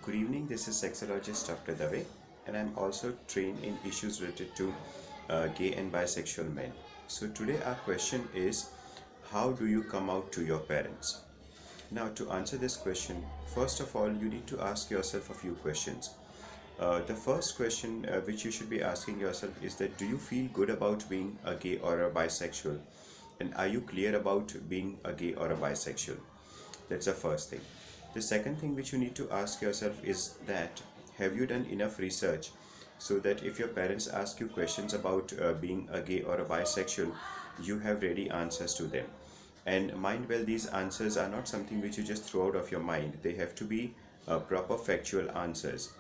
Good evening, this is sexologist Dr. Dave, and I'm also trained in issues related to gay and bisexual men. So, today our question is, how do you come out to your parents? Now, to answer this question, first of all, you need to ask yourself a few questions. The first question which you should be asking yourself is that do you feel good about being a gay or a bisexual? And are you clear about being a gay or a bisexual? That's the first thing. The second thing which you need to ask yourself is that have you done enough research so that if your parents ask you questions about being a gay or a bisexual, you have ready answers to them. And mind well, these answers are not something which you just throw out of your mind. They have to be proper factual answers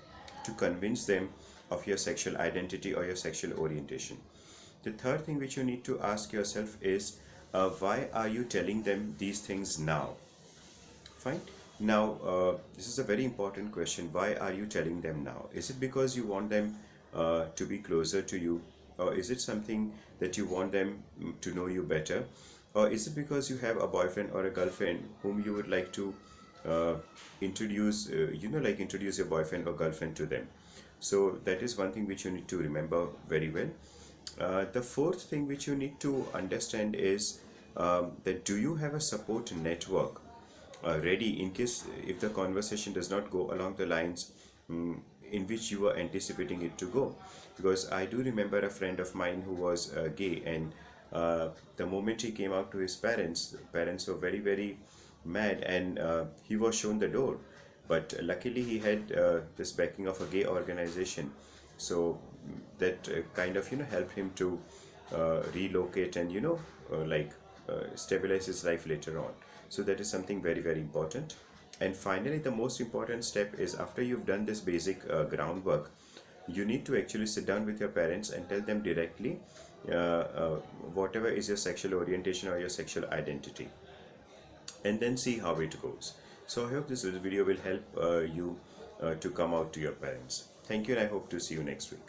to convince them of your sexual identity or your sexual orientation. The third thing which you need to ask yourself is why are you telling them these things now? Fine. Now, this is a very important question. Why are you telling them now? Is it because you want them to be closer to you? Or is it something that you want them to know you better? Or is it because you have a boyfriend or a girlfriend whom you would like to introduce, like introduce your boyfriend or girlfriend to them? So that is one thing which you need to remember very well. The fourth thing which you need to understand is that do you have a support network ready in case if the conversation does not go along the lines in which you were anticipating it to go? Because I do remember a friend of mine who was gay, and the moment he came out to his parents, the parents were very, very mad, and he was shown the door. But luckily, he had this backing of a gay organization, so that kind of helped him to relocate and stabilize his life later on. So that is something very, very important. And finally, the most important step is after you've done this basic groundwork, you need to actually sit down with your parents and tell them directly whatever is your sexual orientation or your sexual identity, and then see how it goes. So I hope this video will help you to come out to your parents. Thank you, and I hope to see you next week.